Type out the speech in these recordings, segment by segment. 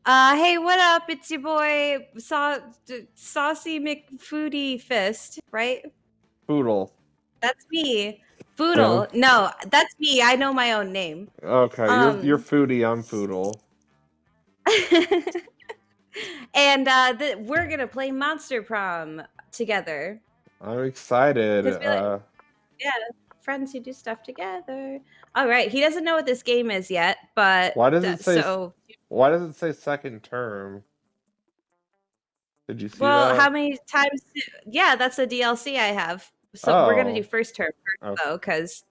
Hey, what up? It's your boy Saucy McFoodie Fist, right? Poodle. That's me. Yeah. Foodle. No, that's me. I know my own name. Okay, you're Um, foodie, I'm poodle. and we're gonna play Monster Prom together I'm excited. because yeah, friends who do stuff together. All right, he doesn't know what this game is yet, but Why does it say so why does it say second term? Did you see well, that? how many times? Yeah, that's a DLC I have. So we're gonna do Oh. first term first Okay. though, because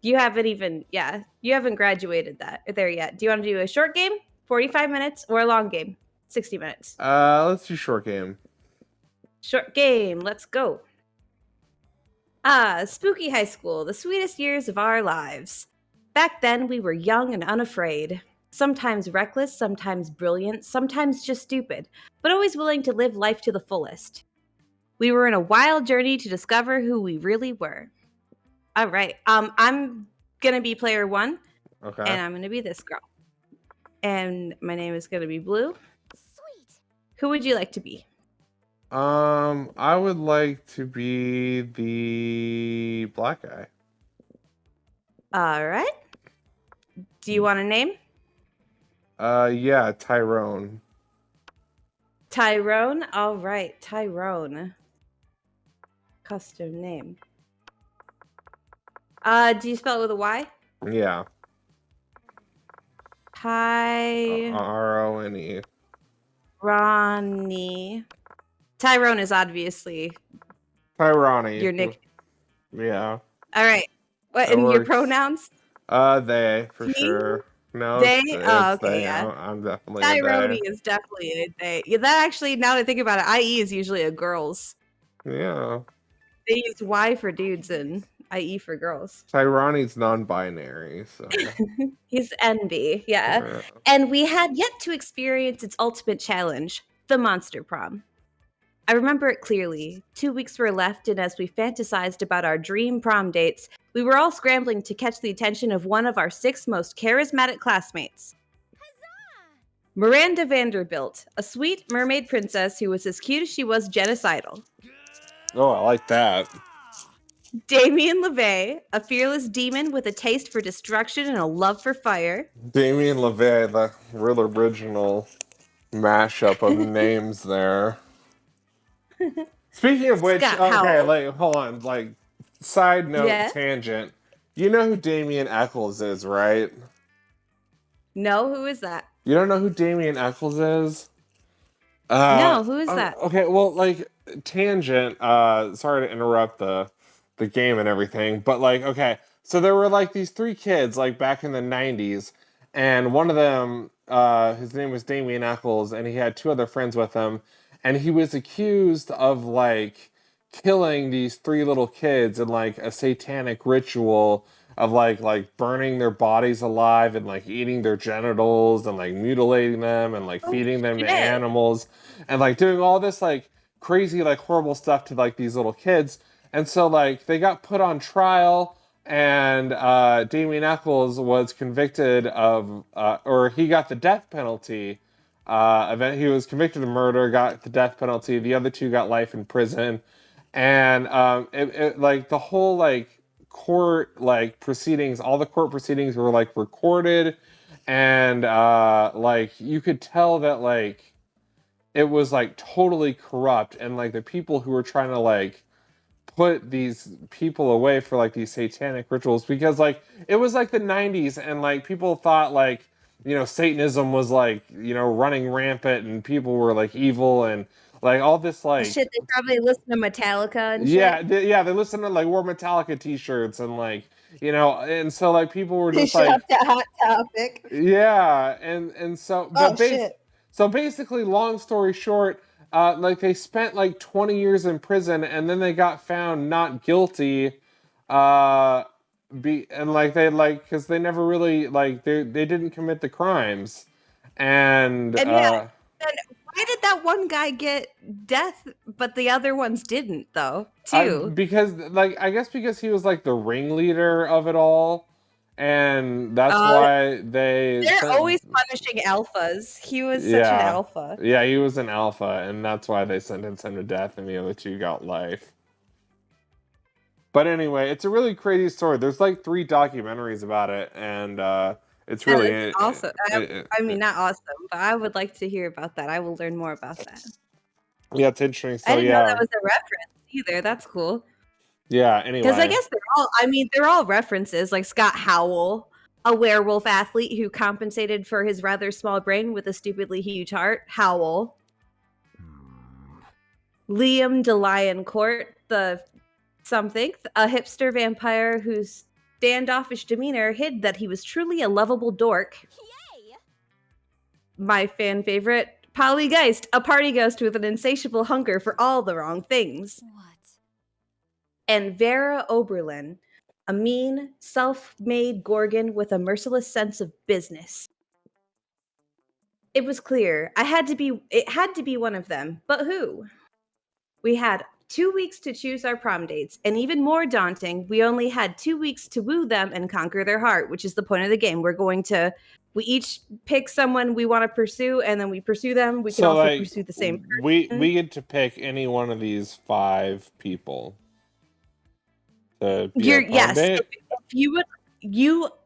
you haven't graduated that there yet. Do you want to do a short game, 45 minutes, or a long game, 60 minutes? Let's do short game. Short game, let's go. Spooky high school, the sweetest years of our lives. Back then, we were young and unafraid. Sometimes reckless, sometimes brilliant, sometimes just stupid, but always willing to live life to the fullest. We were in a wild journey to discover who we really were. All right. I'm gonna be player one, Okay. and I'm gonna be this girl. And my name is gonna be Blue. Sweet. Who would you like to be? I would like to be the black guy. All right. Do you want a name? Yeah, Tyrone. Tyrone. All right, Tyrone. Custom name. Do you spell it with a Y? Yeah. Tyrone. Ronnie. Tyrone is obviously Tyrone. your nick. Yeah. All right. What That and your works. pronouns? They for He? sure. No, They? Oh, it's okay, they. yeah. I'm definitely a Tyrone they. is definitely a they. Yeah, that actually, now that I think about it, IE is usually a girls. Yeah. They use Y for dudes and IE for girls. Tyrone's non-binary, so He's NB, yeah. yeah. And we had yet to experience its ultimate challenge, the Monster Prom. I remember it clearly. 2 weeks were left, and as we fantasized about our dream prom dates, we were all scrambling to catch the attention of one of our 6 most charismatic classmates. Miranda Vanderbilt, a sweet mermaid princess who was as cute as she was genocidal. Oh, I like that. Damien LeVay, a fearless demon with a taste for destruction and a love for fire. Damien LeVay, the real original mashup of names there. Speaking of which, Scott okay, Howell. like hold on, like side note Yeah? tangent. You know who Damien Eccles is, right? No, who is that? You don't know who Damien Eccles is? No, who is that? Okay, well, like tangent. Sorry to interrupt the game and everything, but like, okay, so there were like these 3 kids like back in the '90s, and one of them, his name was Damien Eccles, and he had 2 other friends with him, and he was accused of like killing these 3 little kids in like a satanic ritual of like burning their bodies alive and like eating their genitals and like mutilating them and like Oh, feeding them to shit. animals and like doing all this like crazy like horrible stuff to like these little kids. And so like they got put on trial, and Damien Eccles was convicted of or he got the death penalty. He was convicted of murder, got the death penalty. The other 2 got life in prison, and like the whole like court like proceedings, all the court proceedings were like recorded, and like you could tell that like it was like totally corrupt, and like the people who were trying to like put these people away for like these satanic rituals, because like it was like the '90s, and like people thought like, you know, Satanism was like, you know, running rampant, and people were like evil, and like all this like Shit, they probably listen to Metallica and yeah, shit. they listened to like wore Metallica t-shirts, and like, you know, and so like people were just Shut like, up to Hot Topic. yeah, and so Oh, shit. so basically, long story short, like they spent like 20 years in prison, and then they got found not guilty, uh and like they like because they never really like they didn't commit the crimes, and And yeah, then why did that one guy get death, but the other ones didn't, though, too? because like I guess because he was like the ringleader of it all, and that's Uh, why they they're sent. always punishing alphas. He was such an Yeah, alpha. yeah, he was an alpha, and that's why they sentenced him to death, and the other two got life. But anyway, it's a really crazy story. There's like 3 documentaries about it, and it's That really is awesome. I mean, it, not awesome, but I would like to hear about that. I will learn more about that. yeah, it's interesting. I So didn't know that yeah, was a reference either. That's cool. yeah. Because I Anyway, guess they're all references. Like Scott Howell, a werewolf athlete who compensated for his rather small brain with a stupidly huge heart. Howell. Liam DeLion Court, the something, a hipster vampire whose standoffish demeanor hid that he was truly a lovable dork. Yay! My fan favorite, Polygeist, a party ghost with an insatiable hunger for all the wrong things. What? And Vera Oberlin, a mean, self-made Gorgon with a merciless sense of business. It was clear. It had to be one of them, but who? We had 2 weeks to choose our prom dates, and even more daunting, we only had 2 weeks to woo them and conquer their heart, which is the point of the game. We each pick someone we want to pursue, and then we pursue them. We can so also like pursue the same we person. get to pick any one of these 5 people to be our prom Yes. date. If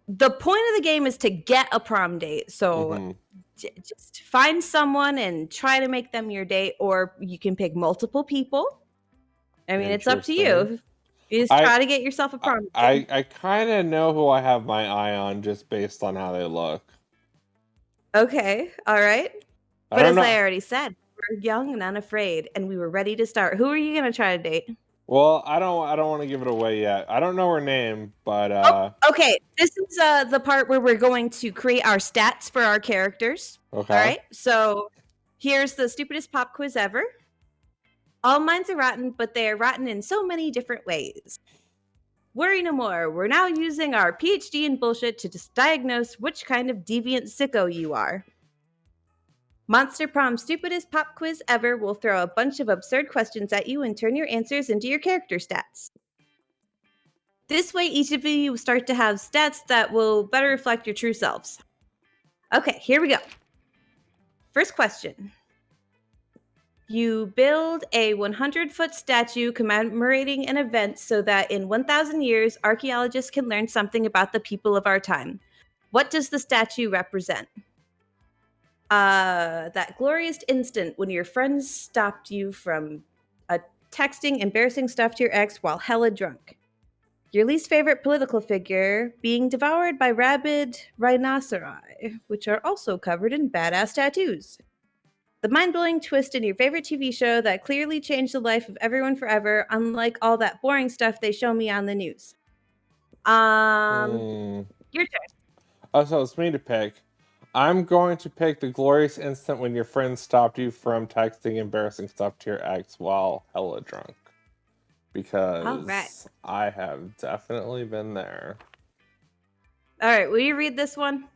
the point of the game is to get a prom date. So Mm-hmm. just find someone and try to make them your date, or you can pick multiple people. I mean, it's up to you. You just try to get yourself a prom date. I kind of know who I have my eye on just based on how they look. Okay, all right. I But don't as know. I already said, we're young and unafraid, and we were ready to start. Who are you gonna try to date? Well, I don't want to give it away yet. I don't know her name, but Oh, okay. This is the part where we're going to create our stats for our characters. okay. All right. So here's the stupidest pop quiz ever. All minds are rotten, but they are rotten in so many different ways. Worry no more. We're now using our PhD in bullshit to just diagnose which kind of deviant sicko you are. Monster Prom's stupidest pop quiz ever will throw a bunch of absurd questions at you and turn your answers into your character stats. This way, each of you will start to have stats that will better reflect your true selves. Okay, here we go. First question. You build a 100-foot statue commemorating an event so that in 1,000 years, archaeologists can learn something about the people of our time. What does the statue represent? That glorious instant when your friends stopped you from texting embarrassing stuff to your ex while hella drunk. Your least favorite political figure being devoured by rabid rhinoceri, which are also covered in badass tattoos. The mind-blowing twist in your favorite TV show that clearly changed the life of everyone forever, unlike all that boring stuff they show me on the news. Your turn. Oh, so it's me to pick. I'm going to pick the glorious instant when your friend stopped you from texting embarrassing stuff to your ex while hella drunk. Because All right. I have definitely been there. All right, will you read this one?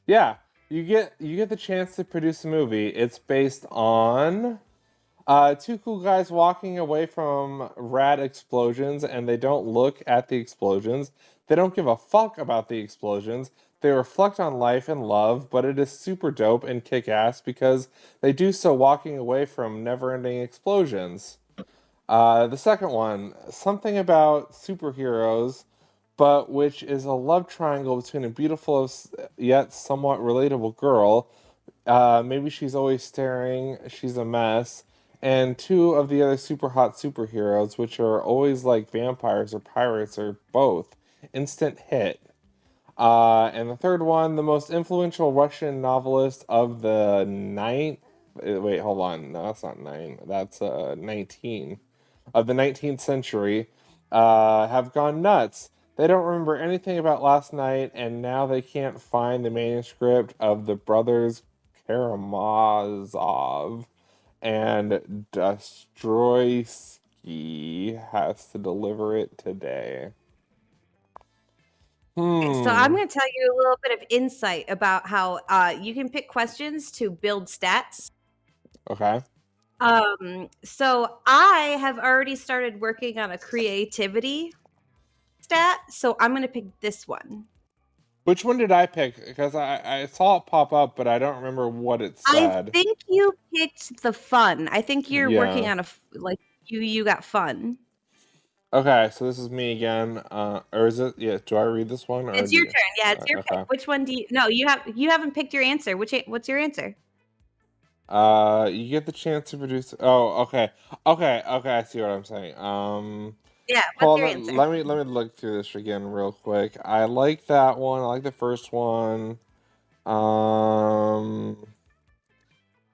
Yeah, you get the chance to produce a movie. It's based on 2 cool guys walking away from rad explosions, and they don't look at the explosions. They don't give a fuck about the explosions. They reflect on life and love, but it is super dope and kick-ass because they do so walking away from never-ending explosions. The second one, something about superheroes, but which is a love triangle between a beautiful yet somewhat relatable girl. Maybe she's always staring, she's a mess, and 2 of the other super hot superheroes, which are always like vampires or pirates or both. Instant hit. And the third one, the most influential Russian novelist of the ninth. Wait, hold on. No, that's not 9. That's 19 of the 19th century. Have gone nuts. They don't remember anything about last night, and now they can't find the manuscript of the brothers Karamazov, and Dostoevsky has to deliver it today. So I'm going to tell you a little bit of insight about how you can pick questions to build stats. Okay. So I have already started working on a creativity stat, so I'm going to pick this one. Which one did I pick? Because I saw it pop up, but I don't remember what it I said. think you picked the fun. I think you're working Yeah. on like you got fun. Okay, so this is me again. Or is it? Yeah. Do I read this one or It's do your you? turn. Yeah, it's your pick. Okay. Which one do you? No, you haven't picked your answer. What's your answer? You get the chance to produce. Oh, okay, okay. I see what I'm saying. Yeah, what's Hold your on. answer? Let me look through this again real quick. I like that one. I like the first one. Um,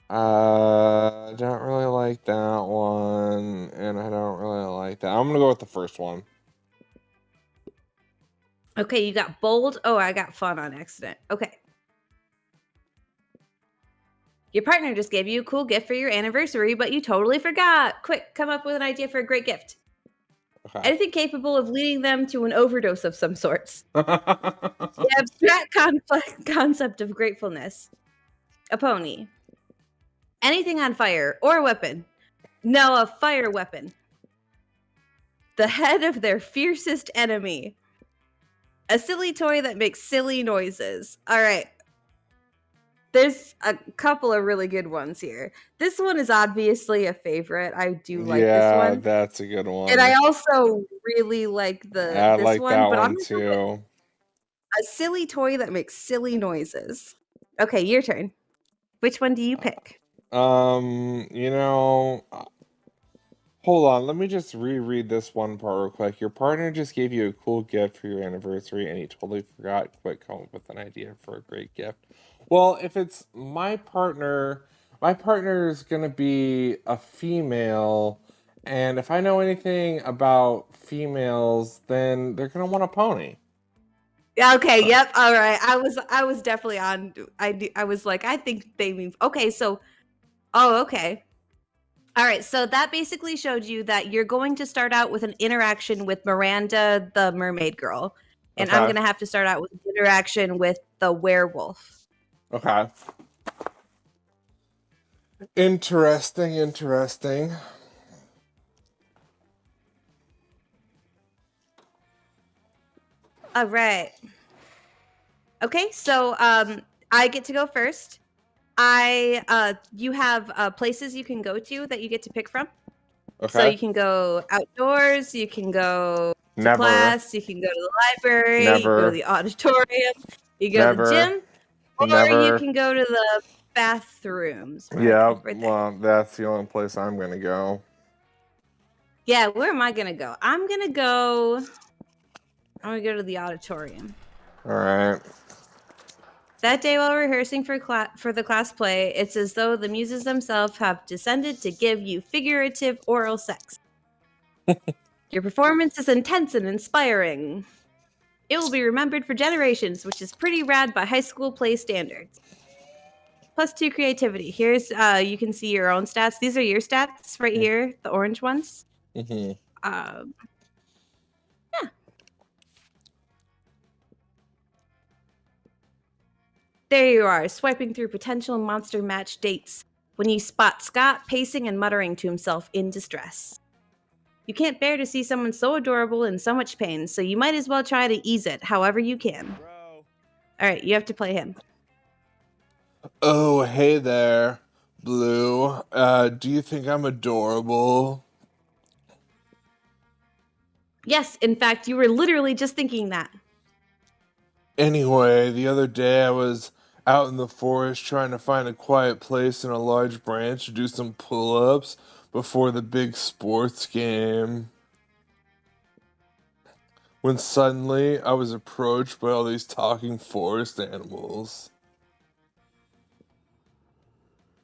I don't really like that one, and I don't really like that. I'm gonna go with the first one. Okay, you got bold. Oh, I got fun on accident. Okay. Your partner just gave you a cool gift for your anniversary, but you totally forgot. Quick, come up with an idea for a great gift. Okay. Anything capable of leading them to an overdose of some sorts. Okay. The abstract concept of gratefulness. A pony. Anything on fire or a weapon. No, a fire weapon. The head of their fiercest enemy. A silly toy that makes silly noises. All right. There's a couple of really good ones here. This one is obviously a favorite. I do like this Yeah, one. that's a good And I one. also really like I this like one, that but I'm one gonna go with too. a silly toy that makes silly noises. Okay, your turn. Which one do you pick? You know, hold on. Let me just reread this one part real quick. Your partner just gave you a cool gift for your anniversary, and he totally forgot. Quick, come up with an idea for a great gift. Well, if it's my partner is gonna be a female, and if I know anything about females, then they're gonna want a pony. Yeah, okay, Uh, yep. All right. I was definitely on I was like I think they mean okay, so oh, okay. All right, so that basically showed you that you're going to start out with an interaction with Miranda, the mermaid girl, and I'm okay. going to have to start out with an interaction with the werewolf. Okay. Interesting, interesting. All right. Okay, so I get to go first. You have places you can go to that you get to pick from. So Okay. you can go outdoors, you can go to Never, class, you can go to the library, you can go to never, the auditorium, you go to the never, gym, or you never. can go to the bathrooms Yeah, right there. well, that's the only place I'm gonna go. Yeah, where am I gonna go? I'm gonna go to the auditorium. All right. That day while rehearsing for the class play, it's as though the muses themselves have descended to give you figurative oral sex. Your performance is intense and inspiring. It will be remembered for generations, which is pretty rad by high school play standards. +2 creativity. Here's you can see your own stats. These are your stats right here, the orange ones. Mm-hmm. Um, yeah. There you are, swiping through potential monster match dates when you spot Scott pacing and muttering to himself in distress. You can't bear to see someone so adorable in so much pain, so you might as well try to ease it however you can. Bro. All right, you have to play him. Oh, hey there, Blue. Do you think I'm adorable? Yes, in fact, you were literally just thinking that. Anyway, the other day I was out in the forest trying to find a quiet place in a large branch to do some pull-ups before the big sports game. When suddenly I was approached by all these talking forest animals.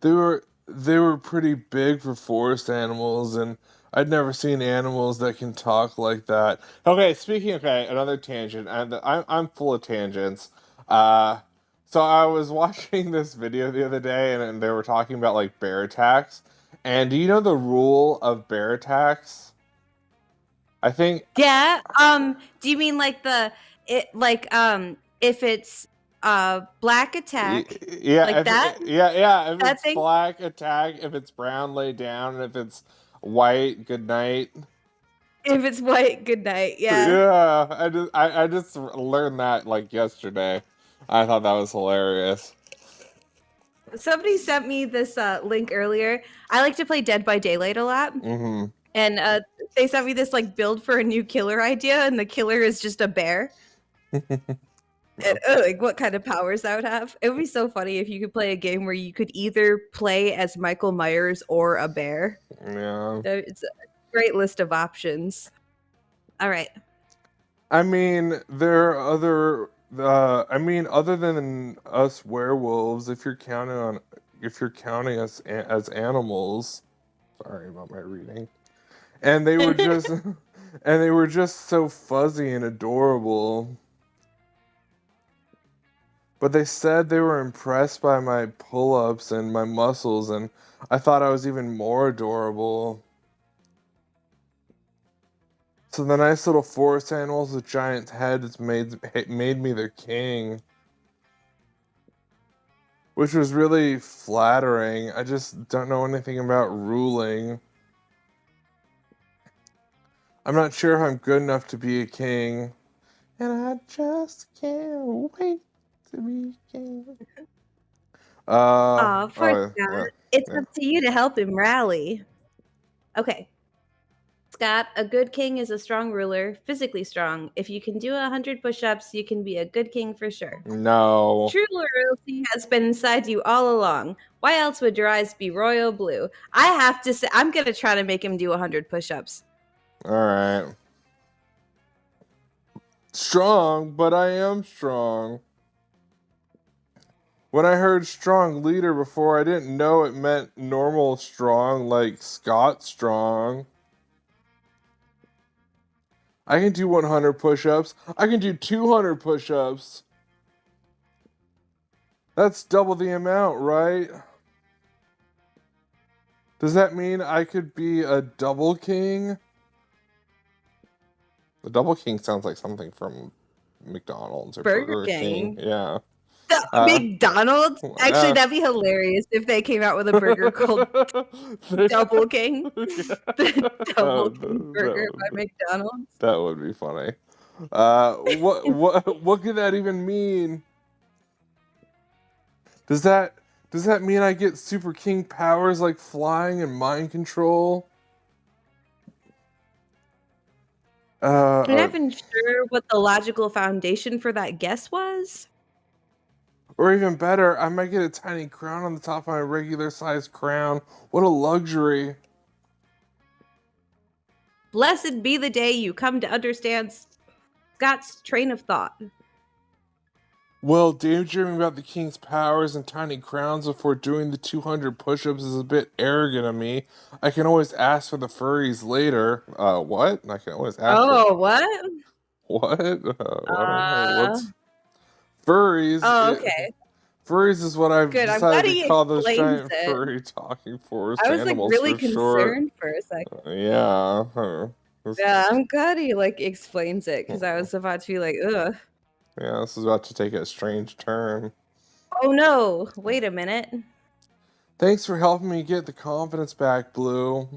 They were pretty big for forest animals, and I'd never seen animals that can talk like that. Okay, another tangent, and I'm full of tangents. Uh, so I was watching this video the other day, and they were talking about like bear attacks. And do you know the rule of bear attacks? I think Yeah. Do you mean like if it's black attack Yeah, like that? yeah. If That it's thing? black, attack. If it's brown, lay down. And if it's white, good night. If it's white, good night. Yeah. Yeah, I just learned that like yesterday. I thought that was hilarious. Somebody sent me this link earlier. I like to play Dead by Daylight a lot. Mm-hmm. And they sent me this like build for a new killer idea, and the killer is just a bear. And, like what kind of powers that would have? It would be so funny if you could play a game where you could either play as Michael Myers or a bear. Yeah. It's a great list of options. All right. I mean, there are other. I mean, other than us werewolves, if you're counting us as animals. Sorry about my reading. And they were just, and they were just so fuzzy and adorable. But they said they were impressed by my pull-ups and my muscles, and I thought I was even more adorable. So the nice little forest animals with giant heads made me their king, which was really flattering. I just don't know anything about ruling. I'm not sure if I'm good enough to be a king, and I just can't wait to be king. Aw, poor Oh, yeah, Scott. It's yeah. up to you to help him rally. Okay. Scott, a good king is a strong ruler, physically strong. If you can do 100 push-ups, you can be a good king for sure. No. True royalty has been inside you all along. Why else would your eyes be royal blue? I have to say, I'm going to try to make him do 100 push-ups. All right. Strong, but I am strong. When I heard strong leader before, I didn't know it meant normal strong, like Scott strong. I can do 100 push-ups. I can do 200 push-ups. That's double the amount, right? Does that mean I could be a double king? The double king sounds like something from McDonald's or Burger Burger King. King. Yeah. McDonald's? Actually, Uh, that'd be hilarious if they came out with a burger called Double King. The Double King burger by McDonald's. That would be funny. What could that even mean? Does that mean I get Super King powers like flying and mind control? I'm not even sure what the logical foundation for that guess was. Or even better, I might get a tiny crown on the top of my regular sized crown. What a luxury. Blessed be the day you come to understand Scott's train of thought. Well, daydreaming about the king's powers and tiny crowns before doing the 200 push-ups is a bit arrogant of me. I can always ask for the furries later. What? I can always ask Oh, what? What? I don't know. What's... Furries? Oh, okay. Furries is what I've Good. I'm glad decided to he call those explains giant it. furry talking forest I was like animals really for short. concerned for a second. Yeah. Yeah, I'm glad he like explains it because I was about to be like, ugh. Yeah, this is about to take a strange turn. Oh no! Wait a minute. Thanks for helping me get the confidence back, Blue.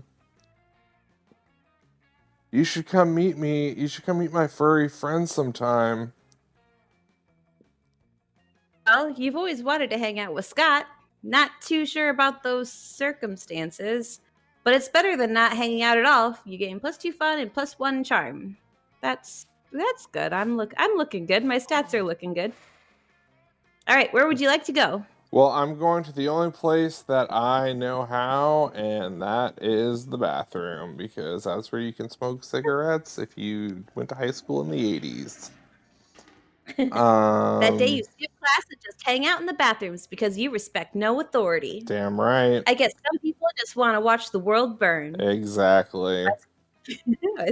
You should come meet me. You should come meet my furry friends sometime. Well, you've always wanted to hang out with Scott. Not too sure about those circumstances, but it's better than not hanging out at all. You gain +2 fun and +1 charm. That's good. I'm looking good. My stats are looking good. All right, where would you like to go? Well, I'm going to the only place that I know how, and that is the bathroom, because that's where you can smoke cigarettes if you went to high school in the 80s. That day you skip class and just hang out in the bathrooms because you respect no authority. Damn right. I guess some people just want to watch the world burn. Exactly.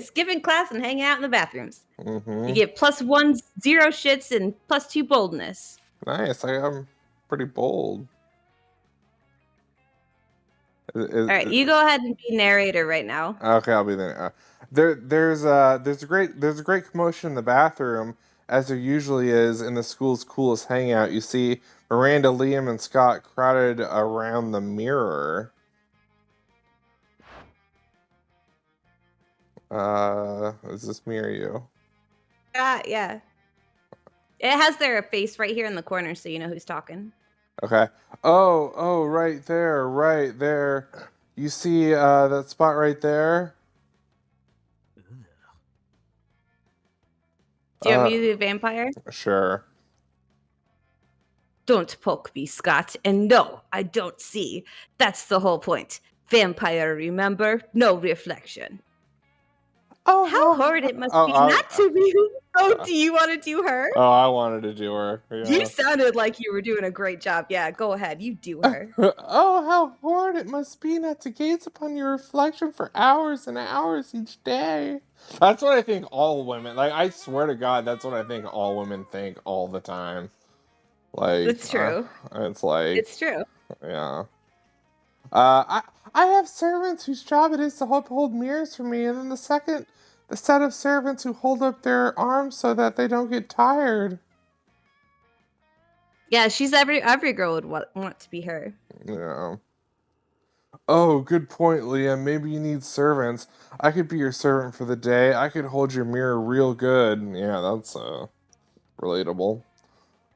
Skipping class and hanging out in the bathrooms. Mm-hmm. You get +1 0 shits and +2 boldness. Nice. I'm pretty bold. All right, you go ahead and be narrator right now. Okay, I'll be there. There's a great commotion in the bathroom, as there usually is in the school's coolest hangout. You see Miranda, Liam, and Scott crowded around the mirror. Is this me or you? Yeah. It has their face right here in the corner, so you know who's talking. Okay. Oh, right there, right there. You see that spot right there? Do you want me to do the vampire? Sure. Don't poke me, Scott. And no, I don't see. That's the whole point. Vampire, remember? No reflection. Oh, How hard it must be not to be. Oh, do you want to do her? oh, I wanted to do her. You Yeah. sounded like you were doing a great job. Yeah, go ahead. You do her. Oh, how hard it must be not to gaze upon your reflection for hours and hours each day. That's what I think all women, like, I swear to God, that's what I think all women think all the time. Like, It's true. it's like, It's true. yeah. I have servants whose job it is to hold mirrors for me, and then the set of servants who hold up their arms so that they don't get tired. Yeah, she's every girl would want to be her. Yeah. Oh, good point, Liam. Maybe you need servants. I could be your servant for the day. I could hold your mirror real good. Yeah, that's relatable.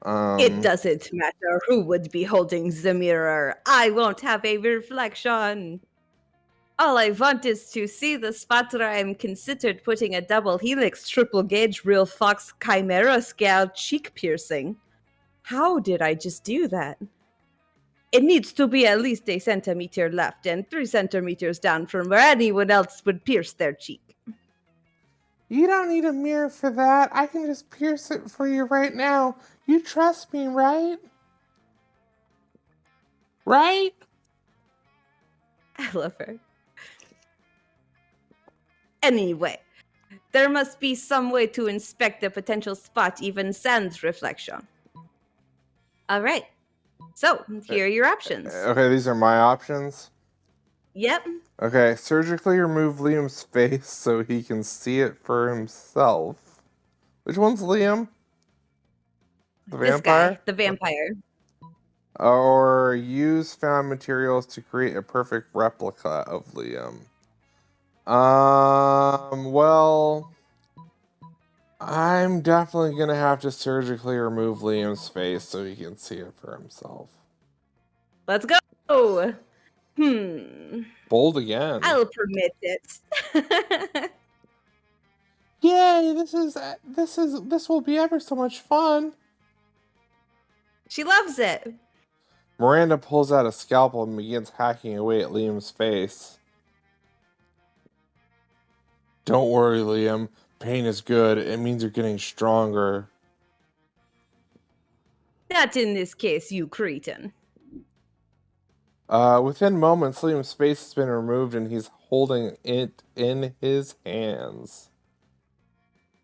It doesn't matter who would be holding the mirror. I won't have a reflection. All I want is to see the spot where I'm considered putting a double helix, triple gauge, real fox chimera scale cheek piercing. How did I just do that? It needs to be at least a centimeter left and 3 centimeters down from where anyone else would pierce their cheek. You don't need a mirror for that. I can just pierce it for you right now. You trust me, right? Right? I love her. Anyway, there must be some way to inspect the potential spot even sans reflection. All right. So, here are your options. Okay, these are my options. Yep. Okay, surgically remove Liam's face so he can see it for himself. Which one's Liam? The This vampire? guy, the vampire. Or use found materials to create a perfect replica of Liam. Well, I'm definitely gonna have to surgically remove Liam's face so he can see it for himself. Let's go. Bold again. I'll permit it. Yay! This will be ever so much fun. She loves it. Miranda pulls out a scalpel and begins hacking away at Liam's face. Don't worry, Liam. Pain is good. It means you're getting stronger. Not in this case, you cretin. Within moments, Liam's face has been removed and he's holding it in his hands.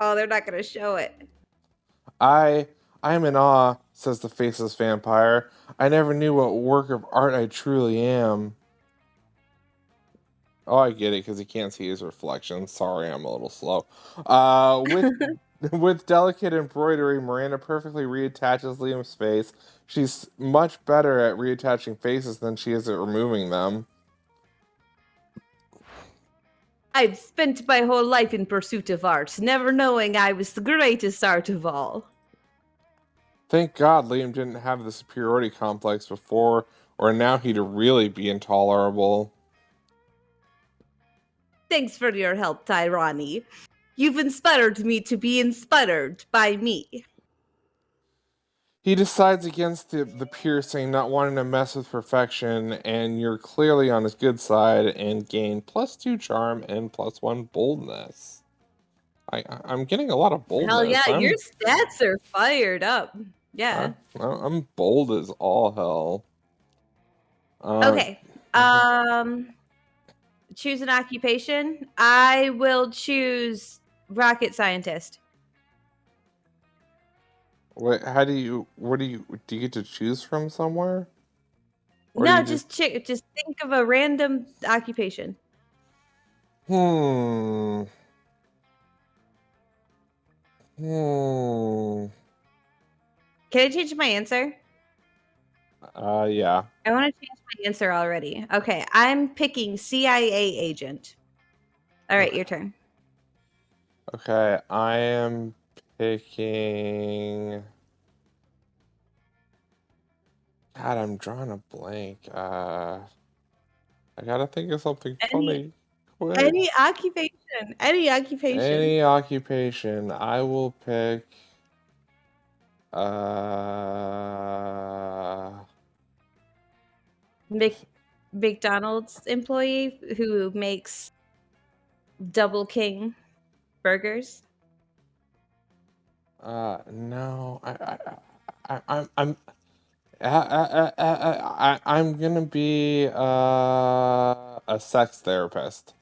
Oh, they're not going to show it. I'm in awe, says the faceless vampire. I never knew what work of art I truly am. Oh, I get it, because he can't see his reflection. Sorry, I'm a little slow. With delicate embroidery, Miranda perfectly reattaches Liam's face. She's much better at reattaching faces than she is at removing them. I've spent my whole life in pursuit of art, never knowing I was the greatest art of all. Thank God Liam didn't have the superiority complex before, or now he'd really be intolerable. Thanks for your help, Tyrani. You've inspired me to be inspired by me. He decides against the piercing, not wanting to mess with perfection, and you're clearly on his good side and gain +2 charm and +1 boldness. I'm getting a lot of boldness. Hell yeah, your stats are fired up. Yeah. I'm bold as all hell. Okay. Choose an occupation. I will choose rocket scientist. Wait, do you get to choose from somewhere? Or No, just think of a random occupation. Hmm. Can I change my answer? Yeah. I want to change my answer already. Okay, I'm picking CIA agent. All right, your turn. Okay, I am picking. God, I'm drawing a blank. I gotta think of something Any funny. Quick. any occupation. Any occupation. Any occupation. I will pick. Uh. McDonald's employee who makes Double King burgers. No. I'm gonna be a sex therapist.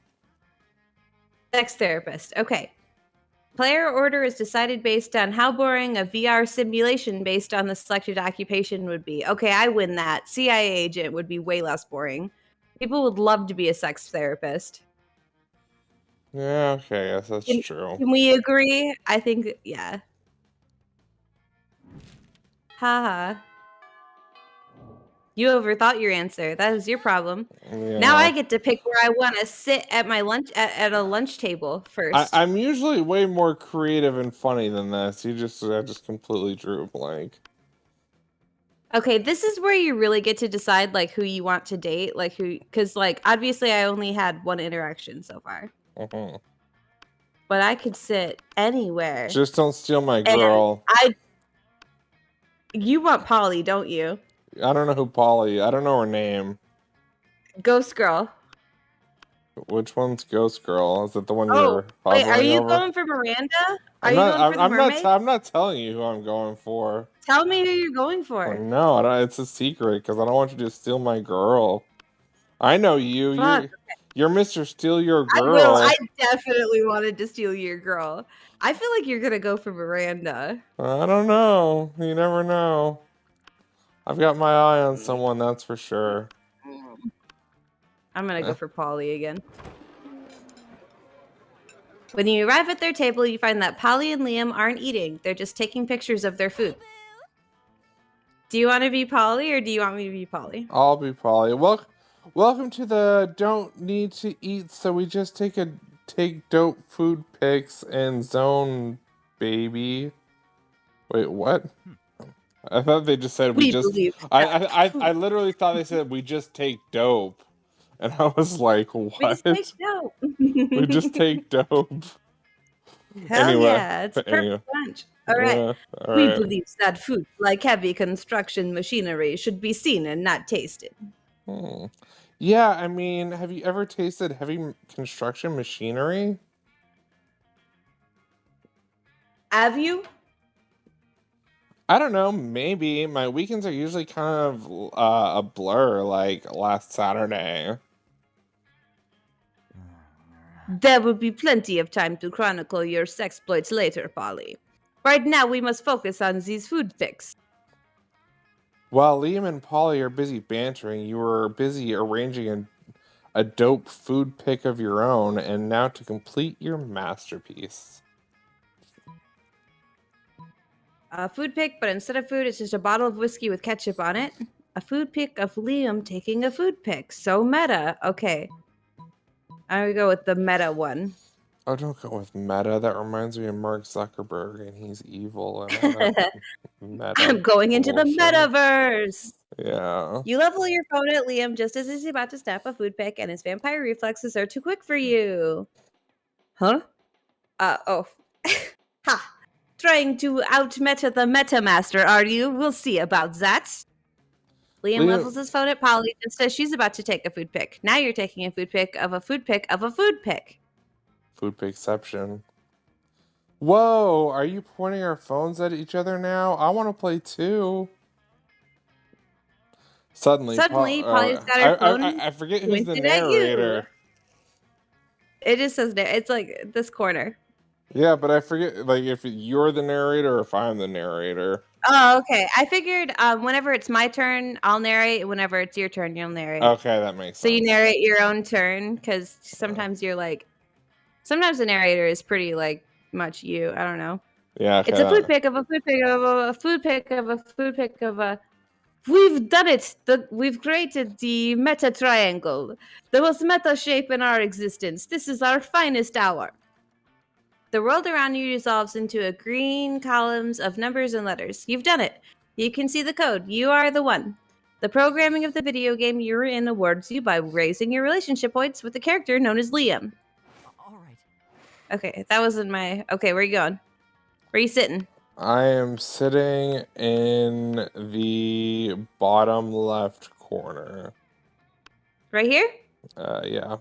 Sex therapist. Okay. Player order is decided based on how boring a VR simulation based on the selected occupation would be. Okay, I win that. CIA agent would be way less boring. People would love to be a sex therapist. Yeah, okay, yes, that's true. Can we agree? I think, yeah. Haha. You overthought your answer. That is your problem. Yeah. Now I get to pick where I want to sit at my lunch at a lunch table first. I'm usually way more creative and funny than this. I just completely drew a blank. Okay, this is where you really get to decide like who you want to date, like who, because like obviously I only had one interaction so far, Mm-hmm. but I could sit anywhere. Just don't steal my And girl. you want Polly, don't you? I don't know who Polly. I don't know her name. Ghost Girl. Which one's Ghost Girl? Is it the one Oh, you're wait, are hovering you over? going for Miranda? Are I'm you not. going for the mermaid? I'm not telling you who I'm going for. Tell me who you're going for. No, I don't, it's a secret because I don't want you to steal my girl. I know you. Fuck. You're Mr. Steal Your I Girl. will. I definitely wanted to steal your girl. I feel like you're gonna go for Miranda. I don't know. You never know. I've got my eye on someone, that's for sure. I'm gonna go for Polly again. When you arrive at their table, you find that Polly and Liam aren't eating. They're just taking pictures of their food. Do you want to be Polly or do you want me to be Polly? I'll be Polly. Welcome to the don't need to eat, so we just take dope food pics and zone, baby. Wait, what? I thought they just said we just. I literally thought they said we just take dope, and I was like, what? We just take dope. We just take dope. Hell anyway, yeah, it's perfect lunch. All right. All We right. believe that food, like heavy construction machinery, should be seen and not tasted. Yeah, I mean, have you ever tasted heavy construction machinery? Have you? I don't know, maybe. My weekends are usually kind of a blur, like last Saturday. There will be plenty of time to chronicle your sexploits later, Polly. Right now, we must focus on these food pics. While Liam and Polly are busy bantering, you were busy arranging a dope food pic of your own, and now to complete your masterpiece. A food pic, but instead of food, it's just a bottle of whiskey with ketchup on it. A food pic of Liam taking a food pic. So meta. Okay. I'm gonna go with the meta one. Oh, don't go with meta. That reminds me of Mark Zuckerberg, and he's evil. And I'm going into the metaverse. Yeah. You level your phone at Liam just as he's about to snap a food pic, and his vampire reflexes are too quick for you. Huh? Oh. Ha! Trying to out-meta the MetaMaster, are you? We'll see about that. Liam levels his phone at Polly just as she's about to take a food pic. Now you're taking a food pic of a food pic of a food pic. Food picception. Whoa, are you pointing our phones at each other now? I want to play too. Suddenly Polly's got her phone. I forget who's the narrator. It just says it's like this corner. Yeah, but I forget like if you're the narrator or if I'm the narrator. Oh, okay. I figured whenever it's my turn, I'll narrate. Whenever it's your turn, you'll narrate. Okay, that makes sense. So you narrate your own turn because sometimes you're like, sometimes the narrator is pretty like much you. I don't know. Yeah, okay, it's a food pic of a food pic of a food pic of a food pic of a. We've done it. We've created the meta triangle, the most meta shape in our existence. This is our finest hour. The world around you dissolves into a green columns of numbers and letters. You've done it. You can see the code. You are the one. The programming of the video game you're in awards you by raising your relationship points with the character known as Liam. All right. Okay, that wasn't my... Okay, where are you going? Where are you sitting? I am sitting in the bottom left corner. Right here? Yeah.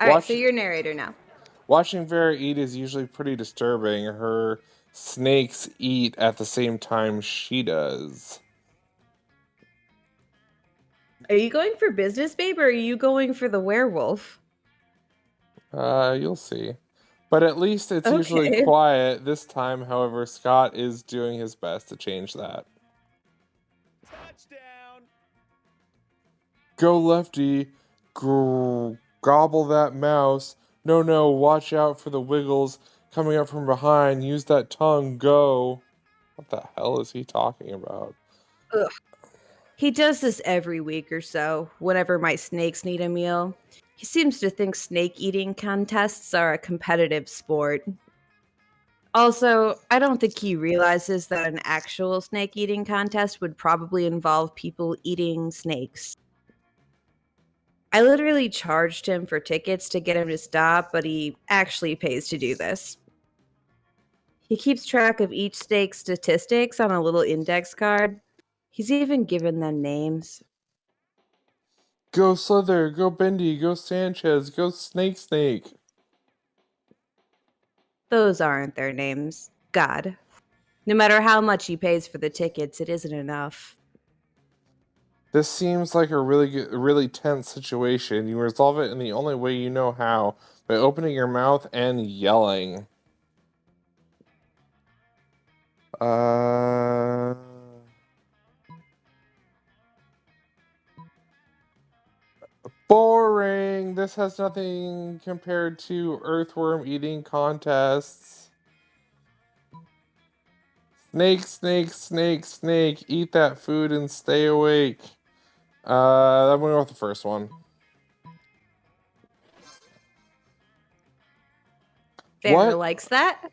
All right, so you're narrator now. Watching Vera eat is usually pretty disturbing. Her snakes eat at the same time she does. Are you going for business, babe, or are you going for the werewolf? You'll see. But at least it's usually quiet. This time, however, Scott is doing his best to change that. Touchdown! Go lefty. Gobble that mouse. No, watch out for the wiggles coming up from behind. Use that tongue. Go. What the hell is he talking about? Ugh. He does this every week or so, whenever my snakes need a meal. He seems to think snake eating contests are a competitive sport. Also, I don't think he realizes that an actual snake eating contest would probably involve people eating snakes. I literally charged him for tickets to get him to stop, but he actually pays to do this. He keeps track of each snake's statistics on a little index card. He's even given them names. Go Slither, go Bendy, go Sanchez, go Snake. Those aren't their names. God. No matter how much he pays for the tickets, it isn't enough. This seems like a really tense situation. You resolve it in the only way you know how, by opening your mouth and yelling. Boring! This has nothing compared to earthworm eating contests. Snake. Eat that food and stay awake. I'm gonna go with the first one. Vera likes that.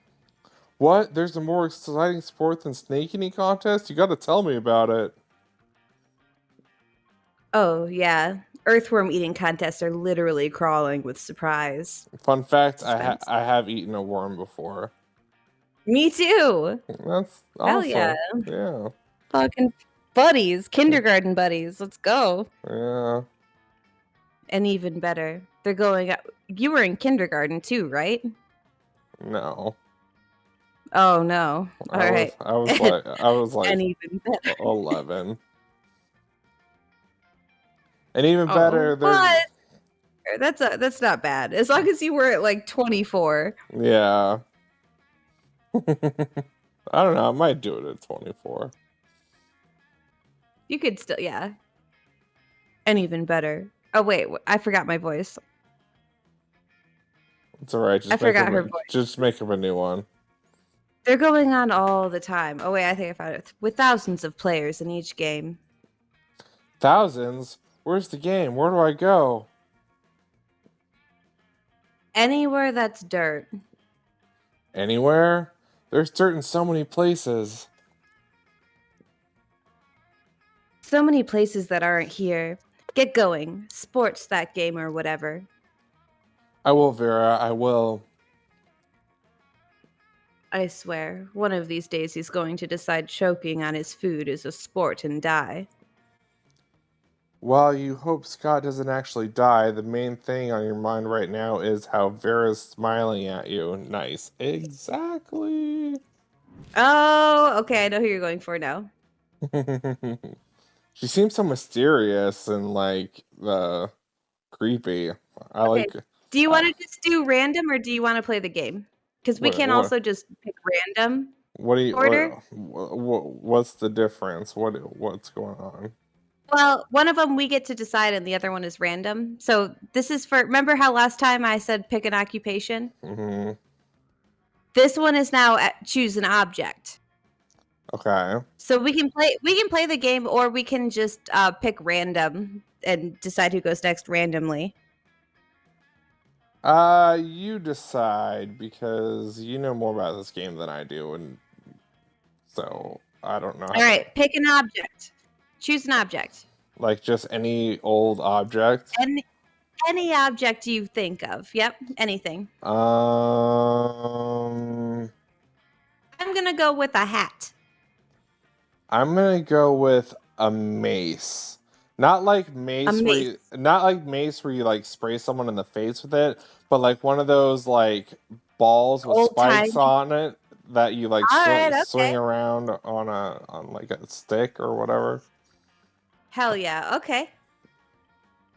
What? There's a more exciting sport than snake eating contest? You gotta tell me about it. Oh, yeah. Earthworm eating contests are literally crawling with surprise. Fun fact, I have eaten a worm before. Me too. That's awesome. Hell yeah. Yeah. Fucking buddies. Kindergarten buddies. Let's go. Yeah. And even better, they're going out. You were in kindergarten too, right? No. Oh no. All right. I was like and even better. 11. And even better, but that's not bad. As long as you were at like 24. Yeah. I don't know. I might do it at 24. You could still, yeah. And even better. Oh wait, I forgot my voice. It's alright. I forgot her voice. Just make up a new one. They're going on all the time. Oh wait, I think I found it. With thousands of players in each game. Thousands? Where's the game? Where do I go? Anywhere that's dirt. Anywhere? There's dirt in so many places. So many places that aren't here. Get going. Sports that game or whatever. I will, Vera. I will. I swear, one of these days he's going to decide choking on his food is a sport and die. While you hope Scott doesn't actually die, the main thing on your mind right now is how Vera's smiling at you. Nice. Exactly. Oh, okay. I know who you're going for now. She seems so mysterious and like creepy. I like. Do you want to just do random or do you want to play the game? Because we can also just pick random. What do you order? What's the difference? What's going on? Well, one of them we get to decide and the other one is random. So this is for, remember how last time I said pick an occupation? Mm-hmm. This one is now choose an object. Okay. So we can play the game or we can just pick random and decide who goes next randomly. You decide because you know more about this game than I do, and so I don't know how All to. right, pick an object. Choose an object. Like just any old object. Any object you think of. Yep, anything. Um, I'm gonna go with a hat. I'm gonna go with a mace. Not like A mace where mace. you, not like mace where you like spray someone in the face with it, but like one of those like balls with Old spikes timey. on it that you like All right, swing okay. around on like a stick or whatever. Hell yeah, okay.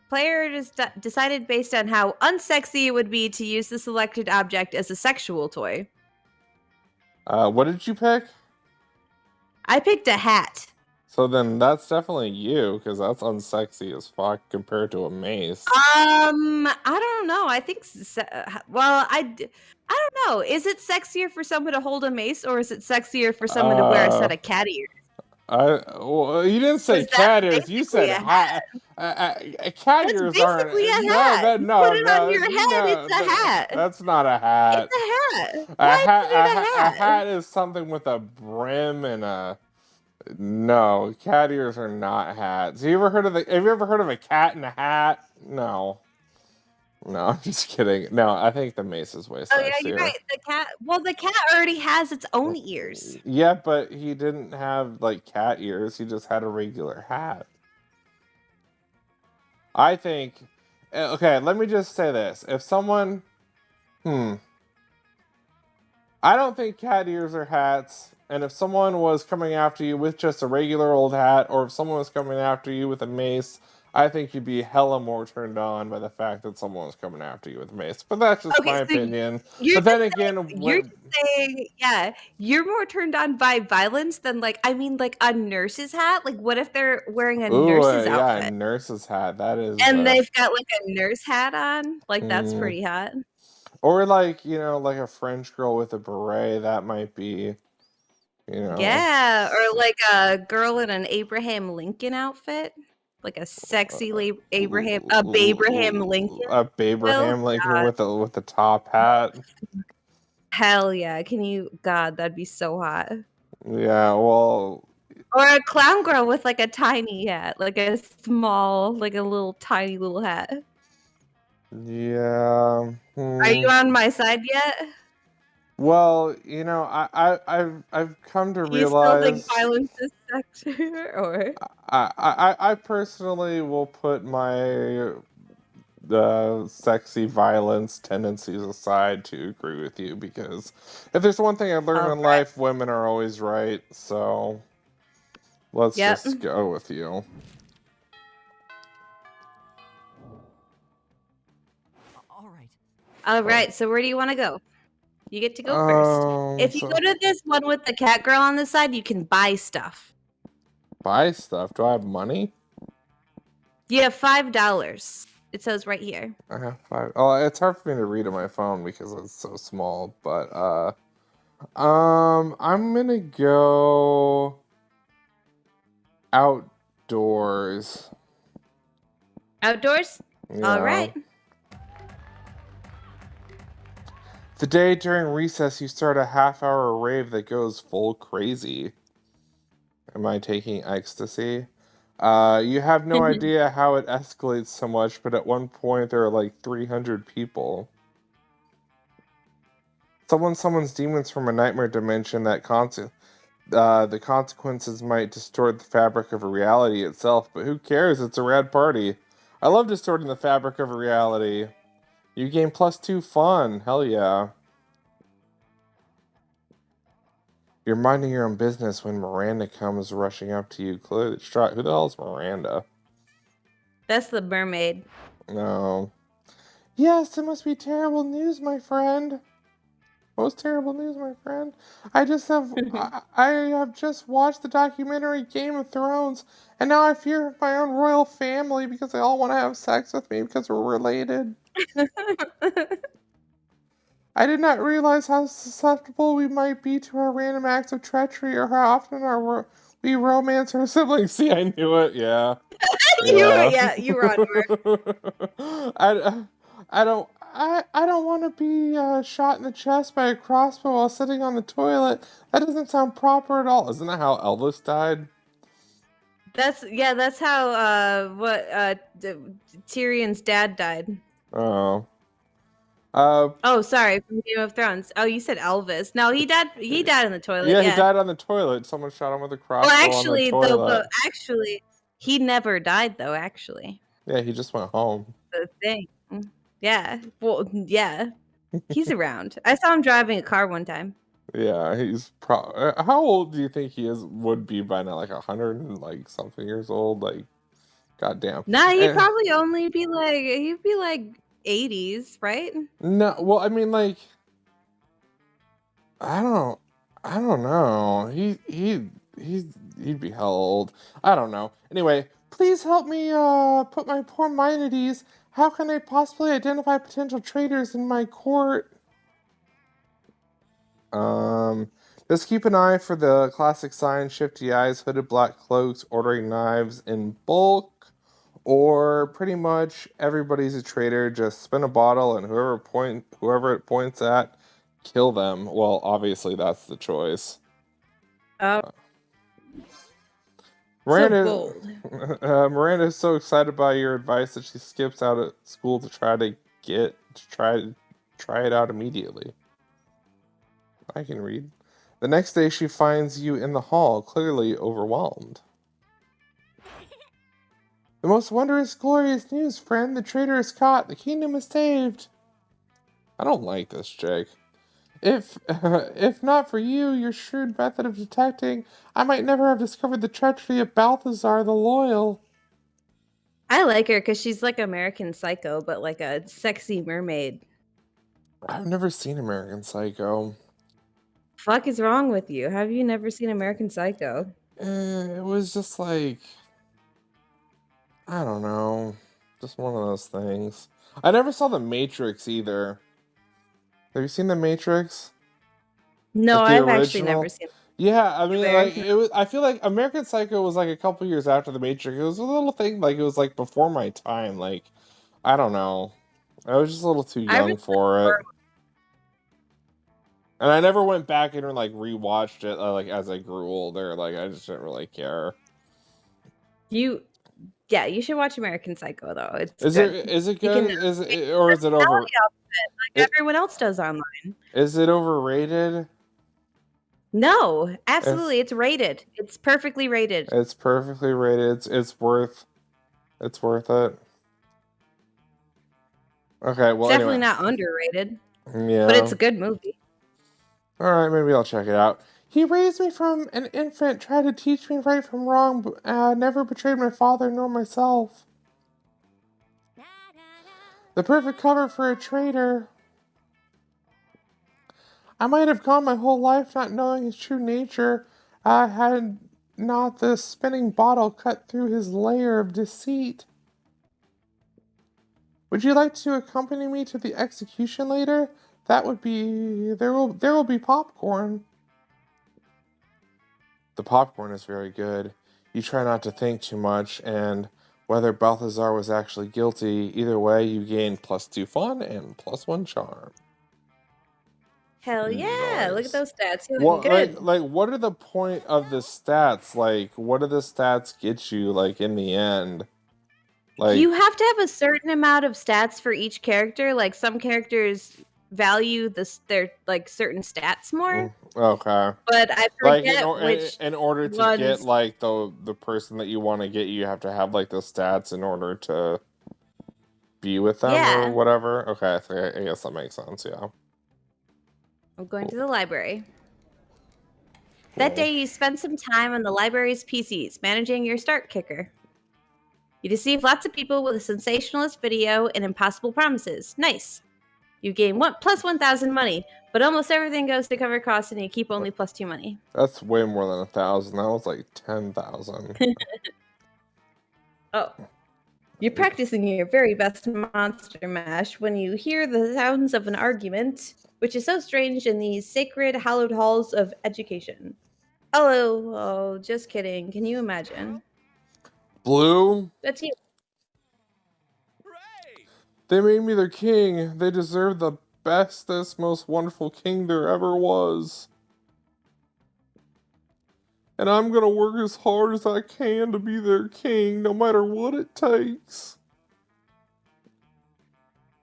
Player decided based on how unsexy it would be to use the selected object as a sexual toy. What did you pick? I picked a hat. So then that's definitely you, because that's unsexy as fuck compared to a mace. I don't know. I think, well, I don't know. Is it sexier for someone to hold a mace, or is it sexier for someone to wear a set of cat ears? Well, you didn't say 'Cause that's cat ears. You basically said a hat. cat That's ears basically aren't. a No, hat. that You no, put it on no, your head, no. it's a hat. That's not a It's hat. a hat. Why isn't it a A hat? hat is something with a brim and a. No, cat ears are not hats. Have you ever heard of a cat in a hat? No. No, I'm just kidding. No, I think the mace is way Oh yeah, you're sexier. right. The cat already has its own ears. Yeah, but he didn't have like cat ears. He just had a regular hat. I think. Okay, let me just say this. If someone. I don't think cat ears are hats. And if someone was coming after you with just a regular old hat, or if someone was coming after you with a mace, I think you'd be hella more turned on by the fact that someone was coming after you with a mace. But that's just my Okay, so opinion. you're But then just again, you're just saying, yeah, you're more turned on by violence than like a nurse's hat. Like, what if they're wearing a nurse's yeah, a outfit nurse's hat. That is. and they've got like a nurse hat on? Like, that's Mm, pretty hot. or like like a French girl with a beret. That might be. Yeah, or like a girl in an Abraham Lincoln outfit, like a sexy a Babraham Lincoln. A Well, Babraham Lincoln with a top hat. hell yeah! Can you? God, that'd be so hot. Yeah, well. Or a clown girl with like a tiny hat, like a small, like a little tiny little hat. Yeah. Are you on my side yet? Well, I've come to Do you still think realize. violence is sexual, or? I personally will put my sexy violence tendencies aside to agree with you, because if there's one thing I learned in life, women are always right. So let's just go with you. All right. So where do you want to go? You get to go first. If you go to this one with the cat girl on the side, you can buy stuff. Buy stuff? Do I have money? You have $5. It says right here. I have 5. Oh, it's hard for me to read on my phone because it's so small. But I'm gonna go outdoors. Outdoors? Yeah. All right. The day during recess you start a half-hour rave that goes full crazy. Am I taking ecstasy? You have no idea how it escalates so much, but at one point there are like 300 people. Someone summons demons from a nightmare dimension that the consequences might distort the fabric of reality itself, but who cares? It's a rad party. I love distorting the fabric of reality. You gain +2 fun. Hell yeah. You're minding your own business when Miranda comes rushing up to you, clearly distraught. Who the hell is Miranda? That's the mermaid. No. Yes, it must be terrible news, my friend. Most terrible news, my friend. I have just watched the documentary Game of Thrones, and now I fear my own royal family because they all want to have sex with me because we're related. I did not realize how susceptible we might be to our random acts of treachery, or how often we romance our siblings. See, I knew it. Yeah. You were on to it. I don't. I don't want to be shot in the chest by a crossbow while sitting on the toilet. That doesn't sound proper at all. Isn't that how Elvis died? That's how Tyrion's dad died. Oh. Oh, sorry, from Game of Thrones. Oh, you said Elvis. No, he died in the toilet, Yeah, he yeah. died on the toilet. Someone shot him with a Well, crossbow on the actually, though, toilet. he never died, though, actually. Yeah, he just went home. The thing. Yeah. Well, yeah. He's around. I saw him driving a car one time. Yeah, he's how old do you think he would be by now? Like 100 and like something years old? Like, goddamn. Nah, And, he'd be like 80s, right? no, well, I mean, like, I don't, I don't know. He'd be hell old. I don't know. Anyway, please help me put my poor mind at ease. How can I possibly identify potential traitors in my court? Just keep an eye for the classic sign: shifty eyes, hooded black cloaks, ordering knives in bulk, or pretty much everybody's a traitor. Just spin a bottle and whoever it points at, kill them. Well, obviously that's the choice. Miranda, So bold. Miranda is so excited by your advice that she skips out at school to try it out immediately. I can read. The next day, she finds you in the hall, clearly overwhelmed. The most wondrous, glorious news, friend! The traitor is caught. The kingdom is saved. I don't like this, Jake. If not for you, your shrewd method of detecting, I might never have discovered the treachery of Balthazar the Loyal. I like her because she's like American Psycho, but like a sexy mermaid. I've never seen American Psycho. Fuck is wrong with you? Have you never seen American Psycho? It was just like, I don't know, just one of those things. I never saw The Matrix either. Have you seen The Matrix? No, Like the I've actually original? never seen Yeah, I mean, like American. it was. I feel like American Psycho was like a couple years after The Matrix. It was a little thing, like it was like before my time. Like, I don't know. I was just a little too I really young for it, and I never went back and like rewatched it. Like as I grew older, like I just didn't really care. you should watch American Psycho though. It's Is good. it You can good? Is it or is it over? like everyone else does online. Is it overrated? No, absolutely, it's rated. It's perfectly rated. It's perfectly rated. It's worth it. Okay, well, It's definitely anyway. not underrated, Yeah. but it's a good movie. Alright, maybe I'll check it out. He raised me from an infant, tried to teach me right from wrong, but never betrayed my father nor myself. The perfect cover for a traitor. I might have gone my whole life not knowing his true nature, had not the spinning bottle cut through his layer of deceit. Would you like to accompany me to the execution later? That would be there will be popcorn. The popcorn is very good. You try not to think too much, and whether Balthazar was actually guilty, either way you gain +2 fun and +1 charm. Hell yeah! Look at Nice. those stats. You're What looking good. like what are the point of the stats? Like what do the stats get you like in the end? Like You have to have a certain amount of stats for each character. Like some characters value their like certain stats more, okay. but I Like forget which in order to get ones. like the person that you want to get, you have to have like the stats in order to be with them or Yeah, whatever. Okay, I guess that makes sense. Yeah. I'm going to the library. Cool. That day, you spend some time on the library's PCs, managing your start kicker. You deceive lots of people with a sensationalist video and impossible promises. Nice. You gain plus 1,000 money, but almost everything goes to cover costs, and you keep only +2 money. That's way more than 1,000. That was like 10,000. Oh. You're practicing your very best monster mash when you hear the sounds of an argument, which is so strange in these sacred, hallowed halls of education. Oh, just kidding. Can you imagine? Blue? That's you. They made me their king. They deserve the bestest, most wonderful king there ever was. And I'm gonna work as hard as I can to be their king, no matter what it takes.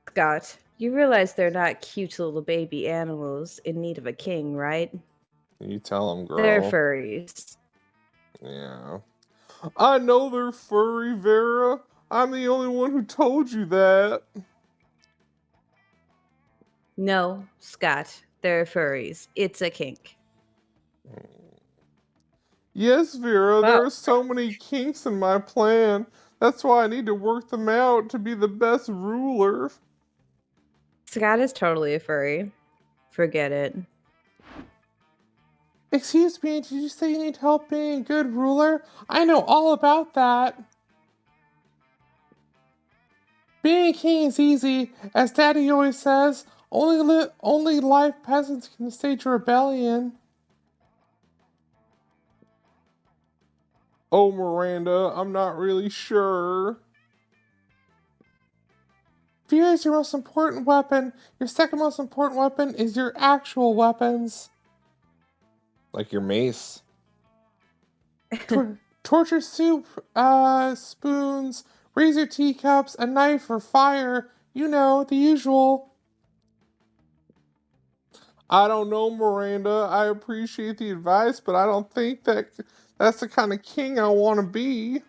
Scott, you realize they're not cute little baby animals in need of a king, right? You tell them, They're girl. furries. Yeah. I know they're furry, Vera. I'm the only one who told you that. No, Scott, they're furries. It's a kink. Yes, Vera, there Wow. are so many kinks in my plan. That's why I need to work them out to be the best ruler. Scott is totally a furry. Forget it. Excuse me, did you say you need help being a good ruler? I know all about that. Being a king is easy, as Daddy always says. Only live peasants can stage a rebellion. Oh, Miranda, I'm not really sure. Fear is your most important weapon. Your second most important weapon is your actual weapons. Like your mace. Torture soup, spoons, razor teacups, a knife or fire. You know, the usual. I don't know, Miranda. I appreciate the advice, but I don't think that's the kind of king I want to be.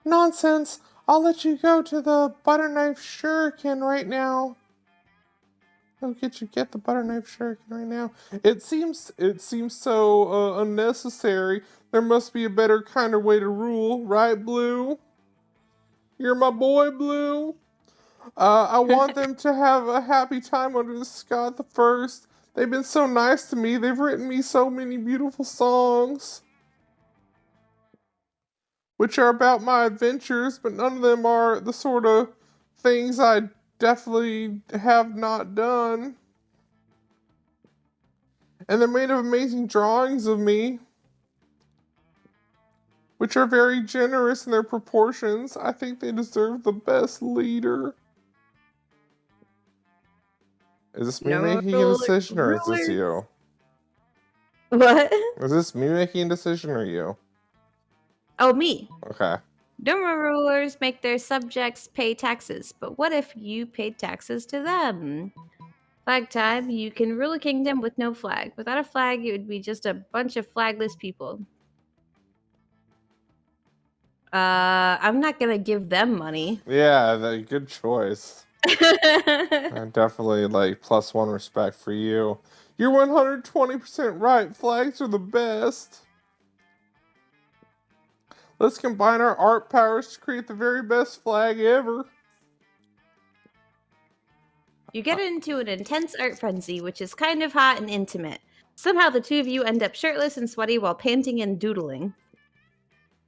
Nonsense. I'll let you go to the butter knife shuriken right now. I'll get the butter knife shuriken right now. It seems so unnecessary. There must be a better kind of way to rule, right, Blue? You're my boy, Blue. I want them to have a happy time under Scott the First. They've been so nice to me. They've written me so many beautiful songs, which are about my adventures, but none of them are the sort of things I definitely have not done. And they're made of amazing drawings of me, which are very generous in their proportions. I think they deserve the best leader. Is this me No making a rule- decision, or is this rulers. you? What? Is this me making a decision, or you? Oh, me. Okay. Doma rulers make their subjects pay taxes, but what if you paid taxes to them? Flag time, you can rule a kingdom with no flag. Without a flag, it would be just a bunch of flagless people. I'm not gonna give them money. Yeah, good choice. Definitely, like, +1 respect for you. You're 120% right. Flags are the best. Let's combine our art powers to create the very best flag ever. You get into an intense art frenzy, which is kind of hot and intimate. Somehow the two of you end up shirtless and sweaty while panting and doodling.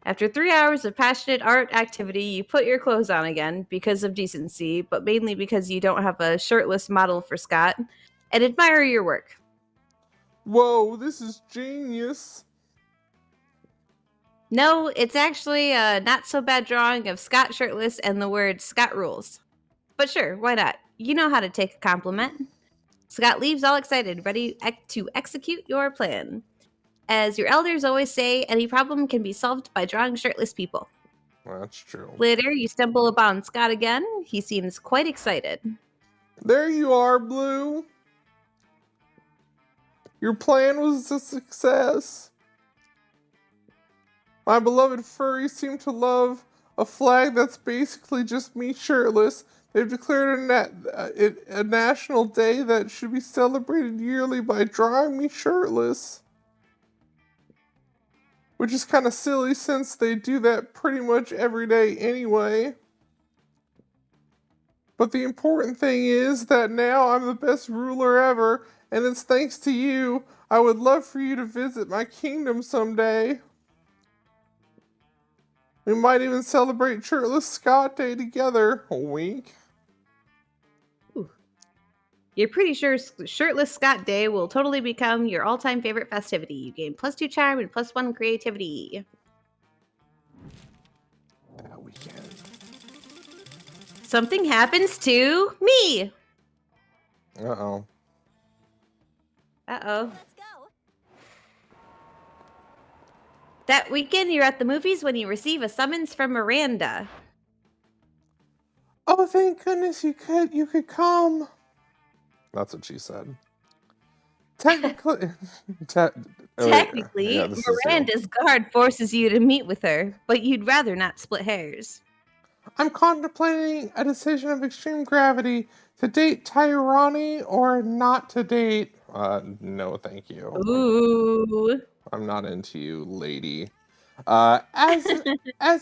After 3 hours of passionate art activity, you put your clothes on again because of decency, but mainly because you don't have a shirtless model for Scott, and admire your work. Whoa, this is genius. No, it's actually a not so bad drawing of Scott shirtless and the word Scott rules. But sure, why not? You know how to take a compliment. Scott leaves all excited, ready to execute your plan. As your elders always say, any problem can be solved by drawing shirtless people. That's true. Later, you stumble upon Scott again. He seems quite excited. There you are, Blue. Your plan was a success. My beloved furries seem to love a flag that's basically just me shirtless. They've declared a national day that should be celebrated yearly by drawing me shirtless. Which is kind of silly since they do that pretty much every day anyway. But the important thing is that now I'm the best ruler ever, and it's thanks to you. I would love for you to visit my kingdom someday. We might even celebrate Shirtless Scott Day together. A wink. Ooh. You're pretty sure Shirtless Scott Day will totally become your all-time favorite festivity. You gain +2 charm and +1 creativity. That weekend. Something happens to me. Uh-oh. Uh-oh. Let's go. That weekend you're at the movies when you receive a summons from Miranda. Oh, thank goodness you could come. That's what she said. Technically, Technically, yeah, this is you. Miranda's guard forces you to meet with her, but you'd rather not split hairs. I'm contemplating a decision of extreme gravity to date Tyrani or not to date. No, thank you. Ooh. I'm not into you, lady. As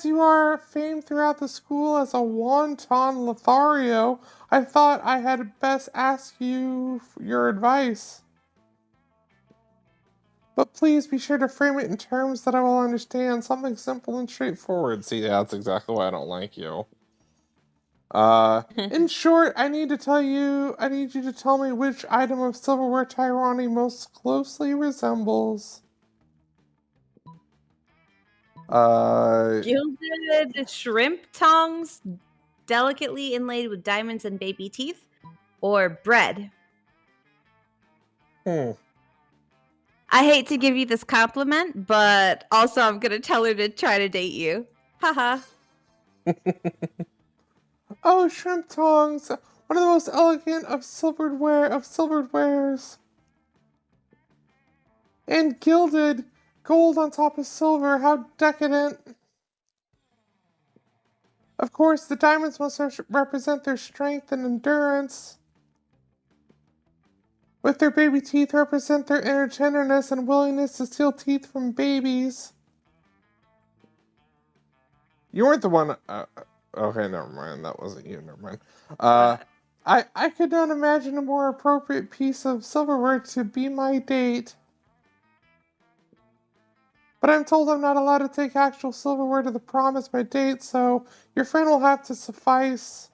you are famed throughout the school as a wanton Lothario, I thought I had best ask you your advice. But please be sure to frame it in terms that I will understand. Something simple and straightforward. See, that's exactly why I don't like you. In short, I need you to tell me which item of silverware Tyrani most closely resembles. Gilded shrimp tongues, delicately inlaid with diamonds and baby teeth, or bread. I hate to give you this compliment, but also I'm gonna tell her to try to date you. Haha. Oh, shrimp tongues! One of the most elegant of silvered wares. And gilded, gold on top of silver, how decadent. Of course, the diamonds must represent their strength and endurance. With their baby teeth represent their inner tenderness and willingness to steal teeth from babies. You weren't the one. Okay, never mind. That wasn't you. Never mind. I could not imagine a more appropriate piece of silverware to be my date. But I'm told I'm not allowed to take actual silverware to the prom as my date, so your friend will have to suffice.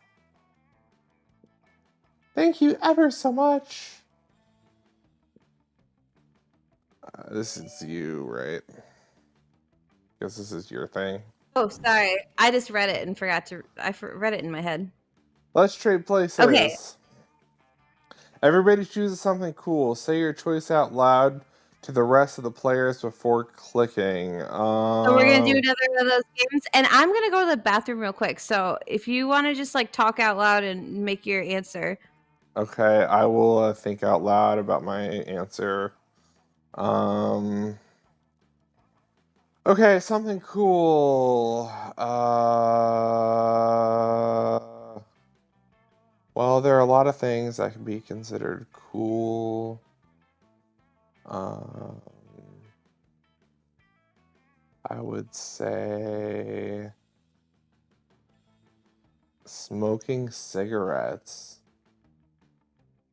Thank you ever so much. This is you, right? Guess this is your thing. Oh, sorry. I just read it and forgot to. Read it in my head. Let's trade places. Okay. Everybody chooses something cool. Say your choice out loud to the rest of the players before clicking. So we're gonna do another one of those games, and I'm gonna go to the bathroom real quick. So if you want to just like talk out loud and make your answer. Okay, I will think out loud about my answer. Okay, something cool. Well, there are a lot of things that can be considered cool. I would say smoking cigarettes.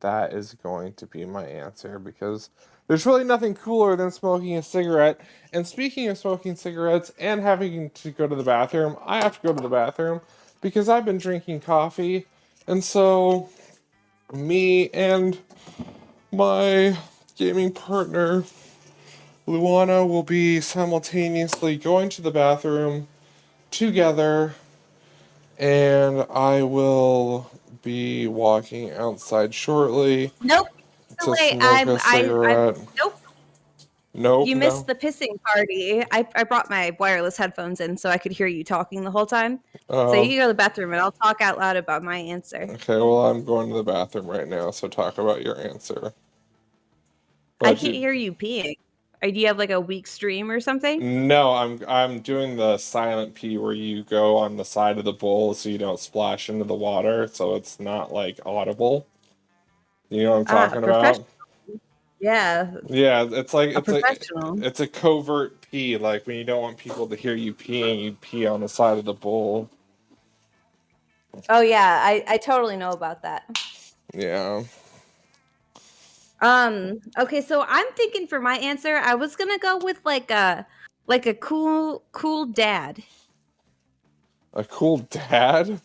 That is going to be my answer because there's really nothing cooler than smoking a cigarette. And speaking of smoking cigarettes and having to go to the bathroom, I have to go to the bathroom because I've been drinking coffee. And so me and my gaming partner, Luana, will be simultaneously going to the bathroom together, and I will be walking outside shortly. Nope. To Wait, smoke a cigarette. nope. Nope. You missed the pissing party. I brought my wireless headphones in so I could hear you talking the whole time. So you can go to the bathroom and I'll talk out loud about my answer. Okay, well, I'm going to the bathroom right now, so talk about your answer. I can't hear you peeing. Do you have like a weak stream or something? No, I'm doing the silent pee where you go on the side of the bowl so you don't splash into the water, so it's not like audible. You know what I'm talking about? Yeah. Yeah, it's like professional. It's a covert pee, like when you don't want people to hear you peeing, you pee on the side of the bowl. Oh yeah, I totally know about that. Yeah. Okay, so I'm thinking for my answer, I was gonna go with like a cool dad. A cool dad?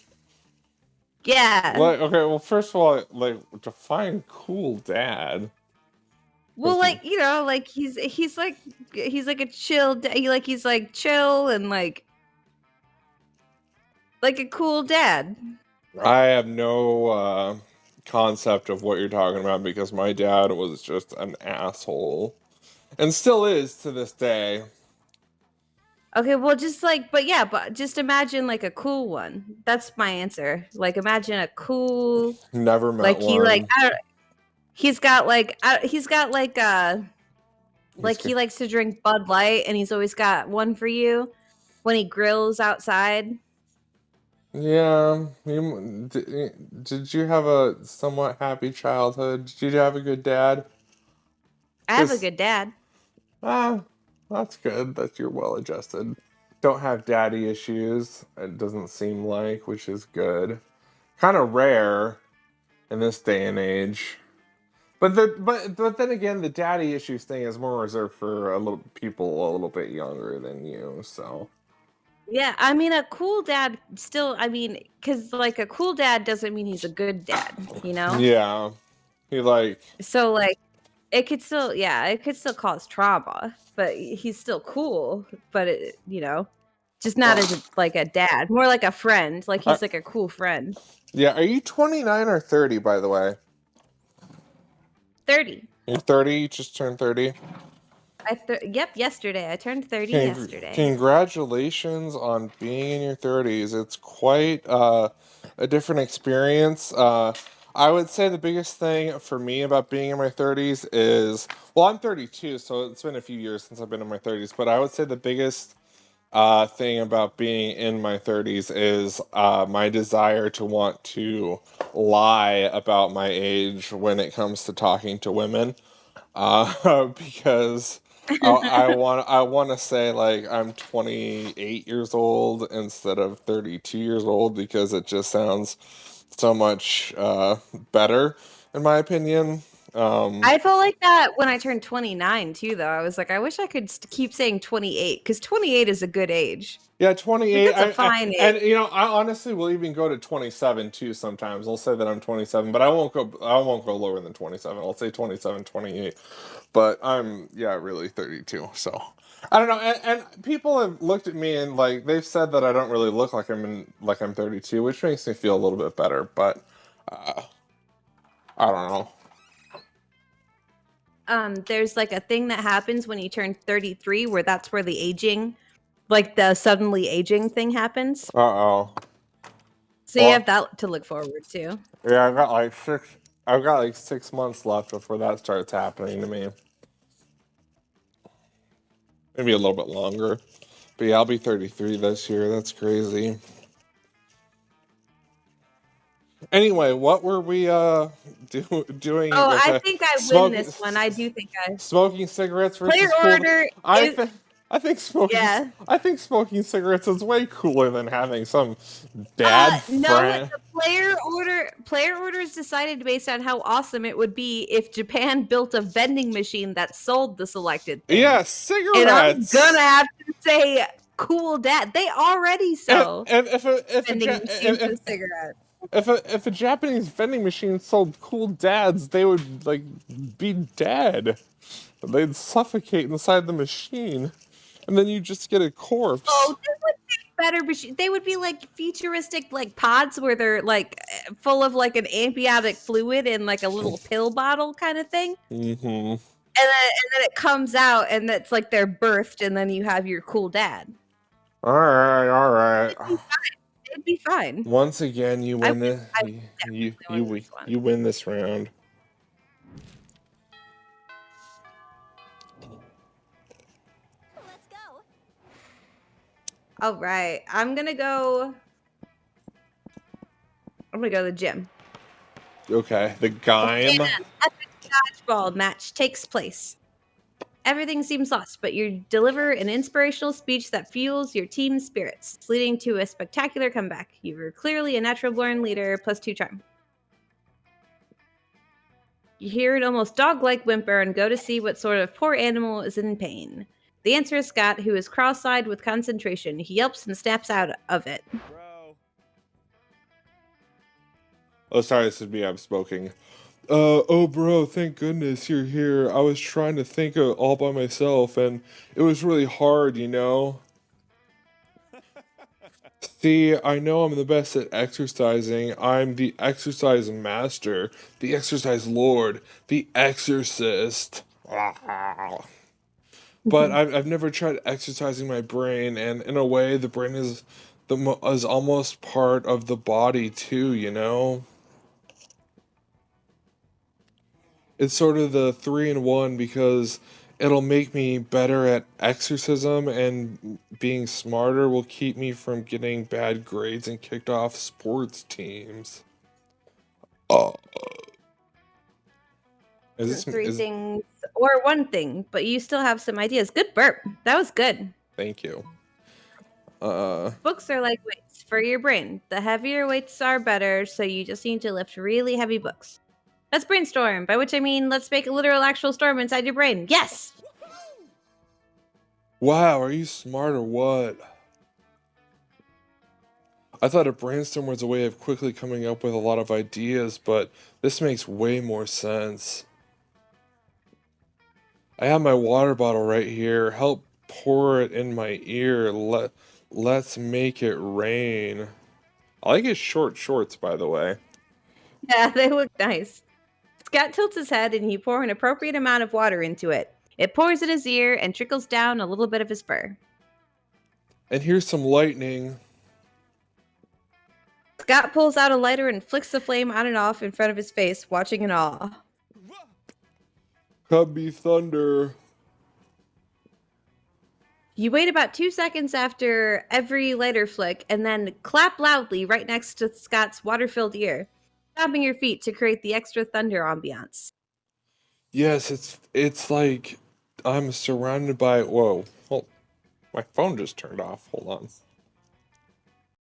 Yeah. Like, okay, well, first of all, like, define cool dad. Well, like, you know, like he's like a chill, he's like chill and like a cool dad. I have no concept of what you're talking about because my dad was just an asshole and still is to this day. Okay, well, just like, but yeah, but just imagine like a cool one. That's my answer. Like, imagine a cool, Never met like he like one. I don't, he's got He's like he likes to drink Bud Light, and he's always got one for you when he grills outside. yeah. Did you have a somewhat happy childhood? Did you have a good dad? I have a Because good dad. ah, that's good that you're well adjusted. Don't have daddy issues. It doesn't seem like, which is good. Kind of rare in this day and age. But then again, the daddy issues thing is more reserved for a little people a little bit younger than you. So Yeah, I mean, a cool dad still, I mean, because like a cool dad doesn't mean he's a good dad, you know? yeah, he like So, like, it could still, yeah, it could still cause trauma, but he's still cool, but just not as like a dad, more like a friend, like uh, he's like a cool friend. yeah. Are you 29 or 30 by the way? 30. You're 30. You just turned 30. Yep, yesterday. I turned 30 yesterday. Congratulations on being in your 30s. It's quite a different experience. I would say the biggest thing for me about being in my 30s is, well, I'm 32, so it's been a few years since I've been in my 30s, but I would say the biggest thing about being in my 30s is my desire to want to lie about my age when it comes to talking to women. Because I want to say like I'm 28 years old instead of 32 years old because it just sounds so much better in my opinion. Um, I felt like that when I turned 29 too, though. I was like, I wish I could keep saying 28 because 28 is a good age. yeah, Like, 28. that's a fine age. And I honestly will even go to 27 too sometimes. I'll say that I'm 27, but I won't go lower than 27. I'll say 27, 28. But I'm yeah, really 32. So I don't know. And people have looked at me and like they've said that I don't really look like I'm 32, which makes me feel a little bit better. But uh, I don't know. There's like a thing that happens when you turn 33 where that's where the aging, like the suddenly aging thing happens. Uh oh. So you Well, have that to look forward to. yeah, I've got like 6 months left before that starts happening to me. Maybe a little bit longer. But yeah, I'll be 33 this year. That's crazy. Anyway, what were we doing Oh, with I think I win smoking this one. I do think I smoking cigarettes player versus cool? order I is think I think smoking yeah. I think smoking cigarettes is way cooler than having some bad No, friend. the player orders decided based on how awesome it would be if Japan built a vending machine that sold the selected thing. Yeah, And I'm gonna cigarettes. have to say cool dad. They already sell And if a vending ja- machines with cigarettes. if a Japanese vending machine sold cool dads, they would like be dead. They'd suffocate inside the machine, and then you just get a corpse. Oh, they would be better machine. They would be like futuristic like pods where they're like full of like an amniotic fluid in like a little pill bottle kind of thing. Mm-hmm. And then it comes out and that's like they're birthed and then you have your cool dad. All right, all right. It'd be fine. Once again, you I win would, the I would you you definitely you, win wi- this one. you win this round. Let's go. All right. I'm gonna go to the gym. Okay, the And Gaim. an epic dodgeball match takes place. Everything seems lost, but you deliver an inspirational speech that fuels your team's spirits, leading to a spectacular comeback. You are clearly a natural born leader, +2 charm. You hear an almost dog-like whimper and go to see what sort of poor animal is in pain. The answer is Scott, who is cross-eyed with concentration. He yelps and snaps out of it. Bro. Oh, sorry, this is me. I'm smoking. Oh, bro, thank goodness you're here. I was trying to think of all by myself, and it was really hard, you know? See, I know I'm the best at exercising. I'm the exercise master, the exercise lord, the exorcist. But I've never tried exercising my brain, and in a way, the brain is is almost part of the body too. You know, it's sort of the three in one because it'll make me better at exorcism, and being smarter will keep me from getting bad grades and kicked off sports teams. Oh, Three is things or one thing, but you still have some ideas. Good burp. That was good. thank you. Uh, Books are like weights for your brain. The heavier weights are better, so you just need to lift really heavy books. Let's brainstorm, by which I mean let's make a literal actual storm inside your brain. Yes! wow, are you smart or what? I thought a brainstorm was a way of quickly coming up with a lot of ideas, but this makes way more sense. I have my water bottle right here. Help pour it in my ear. Let's make it rain. I like his short shorts, by the way. Yeah, they look nice. Scott tilts his head and you pour an appropriate amount of water into it. It pours in his ear and trickles down a little bit of his fur. And here's some lightning. Scott pulls out a lighter and flicks the flame on and off in front of his face, watching in awe. Cubby thunder. You wait about 2 seconds after every lighter flick and then clap loudly right next to Scott's water-filled ear, stomping your feet to create the extra thunder ambiance. Yes, it's like I'm surrounded by. Whoa, hold, my phone just turned off. Hold on.